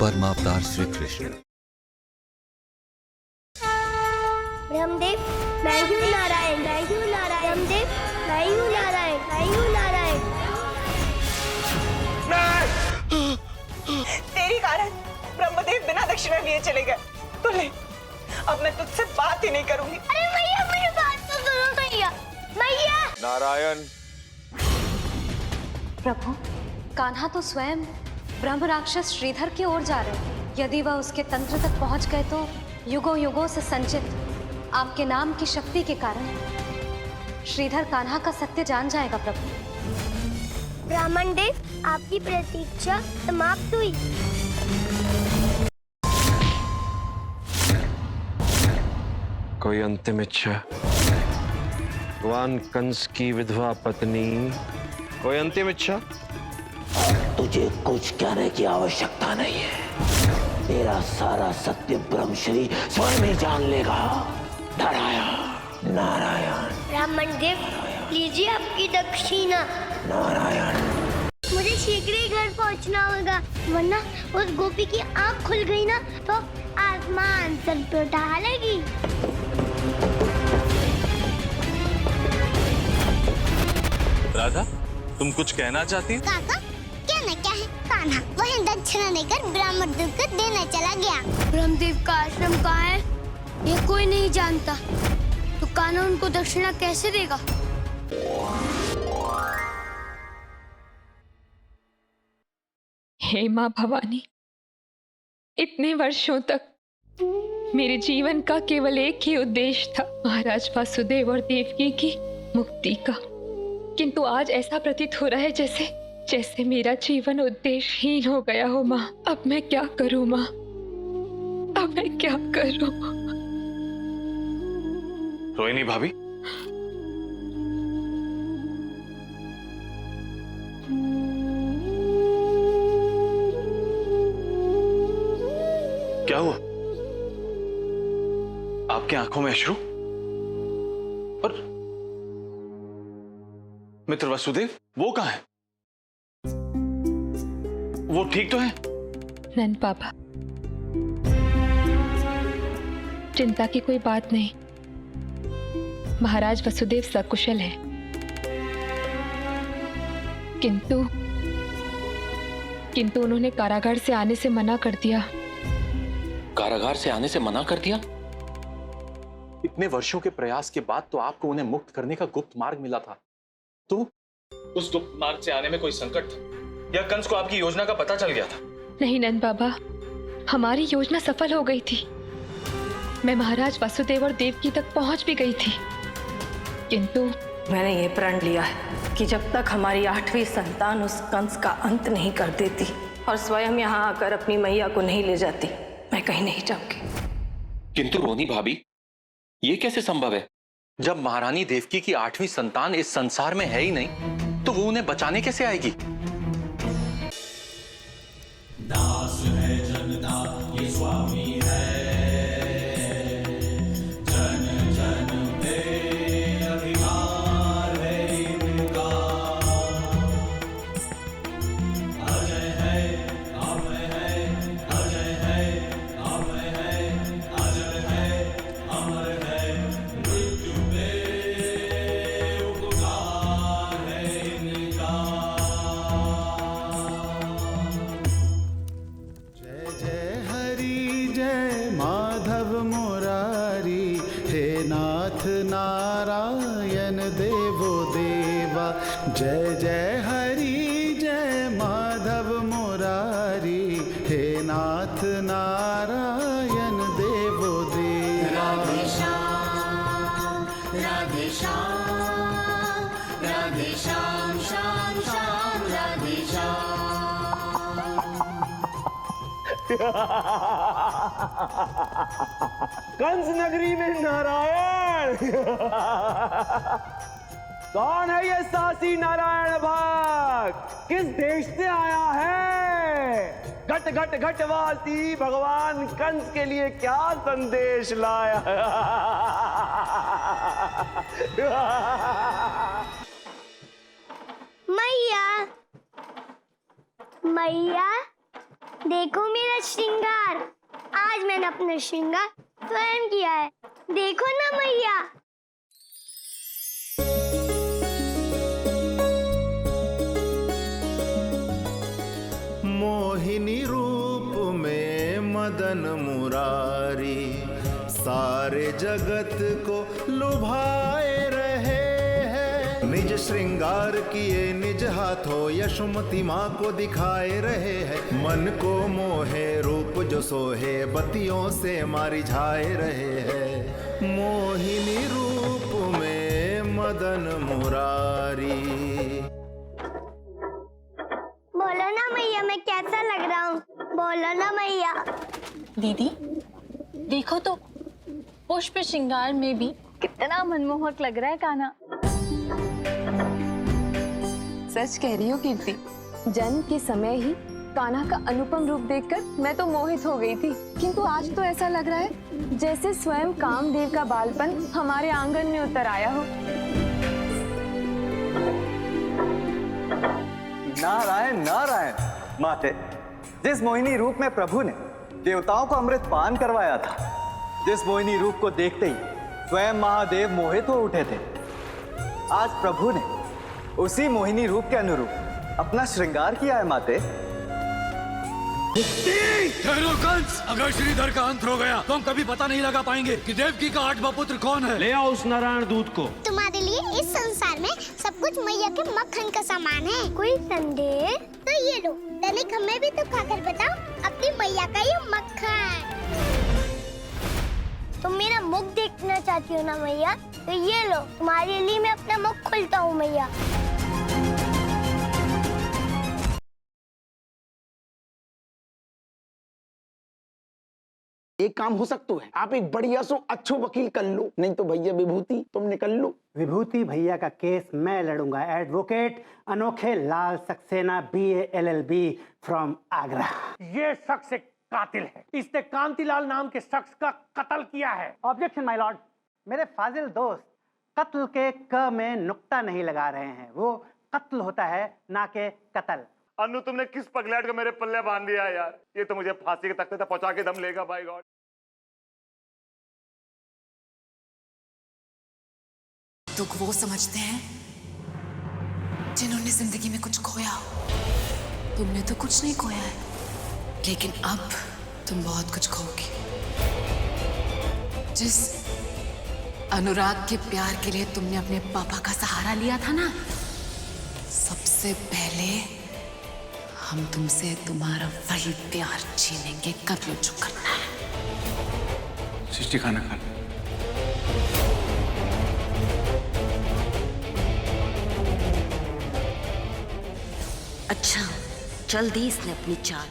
परमावतार श्री कृष्ण। ब्रह्मदेव, मैं हूँ नारायण, मैं हूँ नारायण। ब्रह्मदेव, मैं हूँ नारायण, मैं हूँ नारायण। तेरी कारण ब्रह्मदेव बिना दक्षिणा लिए चले गए। तो ले, अब मैं तुझसे बात ही नहीं करूंगी। अरे मैया, मेरी बात तो सुनो मैया। मैया नारायण। प्रभु, कान्हा तो स्वयं ब्रह्म राक्षस श्रीधर की ओर जा रहे हैं। यदि वह उसके तंत्र तक पहुंच गए तो युगों युगों से संचित आपके नाम की शक्ति के कारण श्रीधर कान्हा का सत्य जान जाएगा। प्रभु ब्राह्मण देव, आपकी प्रतीक्षा समाप्त हुई। कोई अंतिम इच्छा? भगवान कंस की विधवा पत्नी, कोई अंतिम इच्छा? तुझे कुछ कहने की आवश्यकता नहीं है। तेरा सारा सत्य ब्रह्मश्री स्वयं ही जान लेगा। नारायण नारायण। ब्राह्मण देव, लीजिए आपकी दक्षिणा। नारायण। मुझे शीघ्र ही घर पहुंचना होगा, वरना उस गोपी की आंख खुल गई ना तो आसमान सर पे उठा लेगी। राधा, तुम कुछ कहना चाहती हो? काका, कहना क्या है? कान्हा वह दक्षिणा लेकर ब्राह्मण देव को देने चला गया। ब्रह्मदेव का आश्रम कहाँ है ये कोई नहीं जानता, तो कान्हा उनको दक्षिणा कैसे देगा? हे माँ भवानी, इतने वर्षों तक मेरे जीवन का केवल एक ही उद्देश्य था, महाराज वासुदेव और देवकी की मुक्ति का। किंतु आज ऐसा प्रतीत हो रहा है जैसे मेरा जीवन उद्देश्यहीन हो गया हो। माँ, अब मैं क्या करूँ? माँ, अब मैं क्या करूँ? रोहिणी भाभी, क्या हुआ? आपकी आंखों में अश्रु? और मित्र वसुदेव, वो कहाँ है? वो ठीक तो है? नंद पापा, चिंता की कोई बात नहीं। महाराज वसुदेव सकुशल हैं, किंतु उन्होंने कारागार से आने से मना कर दिया। कारागार से आने से मना कर दिया? इतने वर्षों के प्रयास के बाद तो आपको उन्हें मुक्त करने का गुप्त मार्ग मिला था, तो उस गुप्त मार्ग से आने में कोई संकट था या कंस को आपकी योजना का पता चल गया था? नहीं नंद बाबा, हमारी योजना सफल हो गई थी। मैं महाराज वासुदेव और देवकी तक पहुंच भी गई थी, किंतु मैंने ये प्रण लिया है कि जब तक हमारी 8वीं संतान उस कंस का अंत नहीं कर देती और स्वयं यहाँ आकर अपनी मैया को नहीं ले जाती, मैं कहीं नहीं जाऊंगी। किंतु रोहिणी भाभी, ये कैसे संभव है? जब महारानी देवकी की 8वीं संतान इस संसार में है ही नहीं, तो वो उन्हें बचाने कैसे आएगी? दास है जनता ये स्वामी है, जन जन पे अधिकार है इनका। अजय है अमर है, अजय है अमर है, अजय है अमर है, मृत्यु पे उपकार है इनका। नारायण देवो देवा। जय जय हरि जय माधव मुरारी, हे नाथ नारायण देवो देवा। राधे श्याम राधे श्याम, राधे श्याम श्याम श्याम राधे कंस नगरी में नारायण। कौन है ये सासी नारायण भक्त? किस देश से आया है? घट घट घटवासी भगवान कंस के लिए क्या संदेश लाया? मैया, मैया, देखो मेरा श्रृंगार, आज मैंने अपना श्रृंगार स्वयं किया है। देखो ना मैया। मोहिनी रूप में मदन मुरारी सारे जगत को लुभाए रहे हैं। निज श्रृंगार किए निज हाथों यशोमती माँ को दिखाए रहे हैं। मन को मोहे रूप जो सोहे बत्तियों से मारी झाए रहे हैं। मोहिनी रूप में मदन मुरारी। बोलो ना मैया मैं कैसा लग रहा हूँ, बोलो ना मैया। दीदी देखो तो, पुष्प श्रृंगार में भी कितना मनमोहक लग रहा है कान्हा। सच कह रही हो कीर्ति, जन्म के समय ही कान्हा का अनुपम रूप देखकर मैं तो मोहित हो गई थी, किंतु आज तो ऐसा लग रहा है जैसे स्वयं कामदेव का बालपन हमारे आंगन में उतर आया हो। नारायण नारायण। माते, जिस मोहिनी रूप में प्रभु ने देवताओं को अमृत पान करवाया था, जिस मोहिनी रूप को देखते ही स्वयं महादेव मोहित हो उठे थे, आज प्रभु ने उसी मोहिनी रूप के अनुरूप अपना श्रृंगार किया है। माते कंस, अगर श्रीधर का अंत हो गया तो हम कभी पता नहीं लगा पाएंगे कि देवकी का 8वां पुत्र कौन है। ले आओ उस नारायण दूत को। तुम्हारे लिए इस संसार में सब कुछ मैया के मक्खन का सामान है। कोई संदेह? तो ये लो, तनिक हमें भी तो खाकर बताओ अपनी मैया का ये मक्खन। तुम मेरा मुख देखना चाहती हो ना मैया, तो ये लो, तुम्हारे लिए मैं अपना मुख खुलता हूँ मैया। एक काम हो सकता है, आप एक बढ़िया सो अच्छो वकील कर लो, नहीं तो भैया विभूति तुम निकल लो। विभूति भैया का केस मैं लड़ूंगा। Advocate Anokhe Lal Saxena BA LLB from Agra. ये शख्स एक कातिल है। इसने कांतिलाल नाम के शख्स का कत्ल किया है। Objection my Lord. मेरे फाजिल दोस्त कत्ल के क में नुक्ता नहीं लगा रहे हैं, वो कत्ल होता है ना के कत्ल। अनु, तुमने किस पगलैट को मेरे पल्ले बांध दिया यार। ये तो मुझे फांसी के तख्ते तक पहुंचा के दम लेगा। By God. दुख वो समझते हैं जिन्होंने जिंदगी में कुछ खोया हो। तुमने तो कुछ नहीं खोया है, लेकिन अब तुम बहुत कुछ खोओगी। जिस अनुराग के प्यार के लिए तुमने अपने पापा का सहारा लिया था ना, सबसे पहले हम तुमसे तुम्हारा वही प्यार छीनेंगे। कर लो जो करना है। सृष्टि खाना खाना। अच्छा, चल दी इसने अपनी चाल।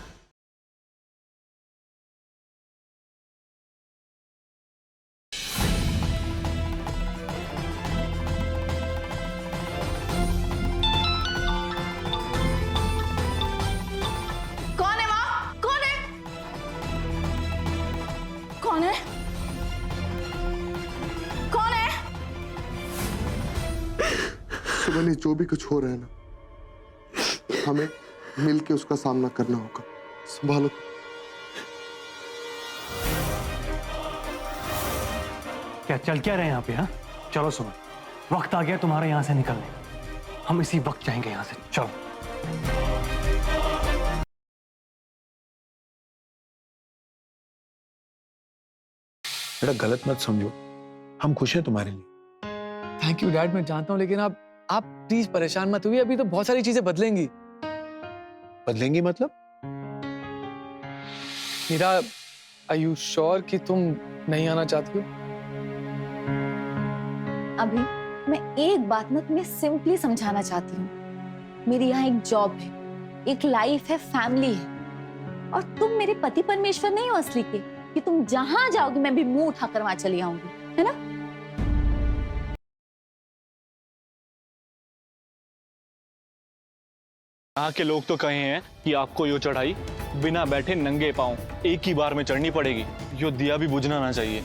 कौन है वहाँ? कौन है? कौन है? कौन है? सुमन, जो भी कुछ हो रहा है ना, हमें मिलके उसका सामना करना होगा। संभालो। क्या चल क्या रहे हैं यहाँ पे? हाँ चलो सुमन, वक्त आ गया तुम्हारे यहाँ से निकलने का। हम इसी वक्त जाएंगे यहाँ से। चलो। बेटा गलत मत समझो, हम खुश हैं तुम्हारे लिए। थैंक यू डैड, मैं जानता हूँ, लेकिन आप प्लीज परेशान मत हुई। अभी तो बहुत सारी चीजें बदलेंगी। बदलेंगी मतलब? मीरा, आर यू श्योर कि तुम नहीं आना चाहती हो? अभी मैं एक बात ना तुम्हें सिंपली समझाना चाहती हूँ। मेरी यहाँ एक जॉब है, एक लाइफ है, फैमिली है, और तुम मेरे पति परमेश्वर नहीं हो असली के, कि तुम जहां जाओगी मैं भी मुंह उठाकर वहां चली आऊंगी, है ना? यहाँ के लोग तो कहे हैं कि आपको यो चढ़ाई बिना बैठे नंगे पांव एक ही बार में चढ़नी पड़ेगी। यो दिया भी बुझना ना चाहिए।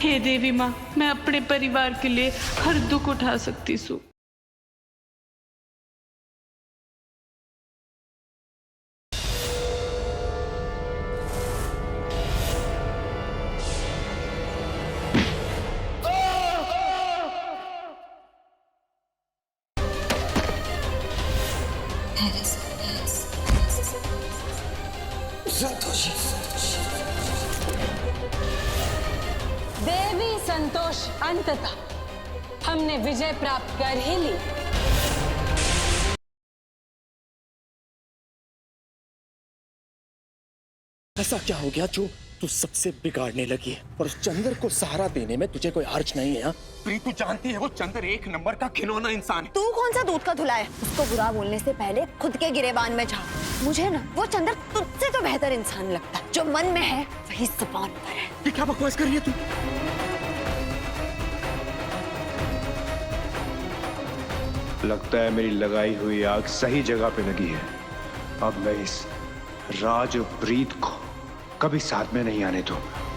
हे देवी माँ, मैं अपने परिवार के लिए हर दुख उठा सकती हूँ। देवी संतोष, अंततः हमने विजय प्राप्त कर ही ली। ऐसा क्या हो गया जो तू सबसे बिगाड़ने लगी है? और उस चंद्र को सहारा देने में तुझे कोई हर्ज नहीं है? प्रीत, तू जानती है वो चंद्र एक नंबर का खिलौना इंसान है। तू कौन सा दूध का धुला है? उसको बुरा बोलने से पहले खुद के गिरेबान में झाड़। मुझे ना वो चंद्र तुझसे तो बेहतर इंसान लगता है। जो मन में है वही जुबान पर है। ये क्या बकवास कर रही है तू? लगता है मेरी लगाई हुई आग सही जगह पे लगी है। अब मैं इस राज और प्रीत को कभी साथ में नहीं आने दूंगा।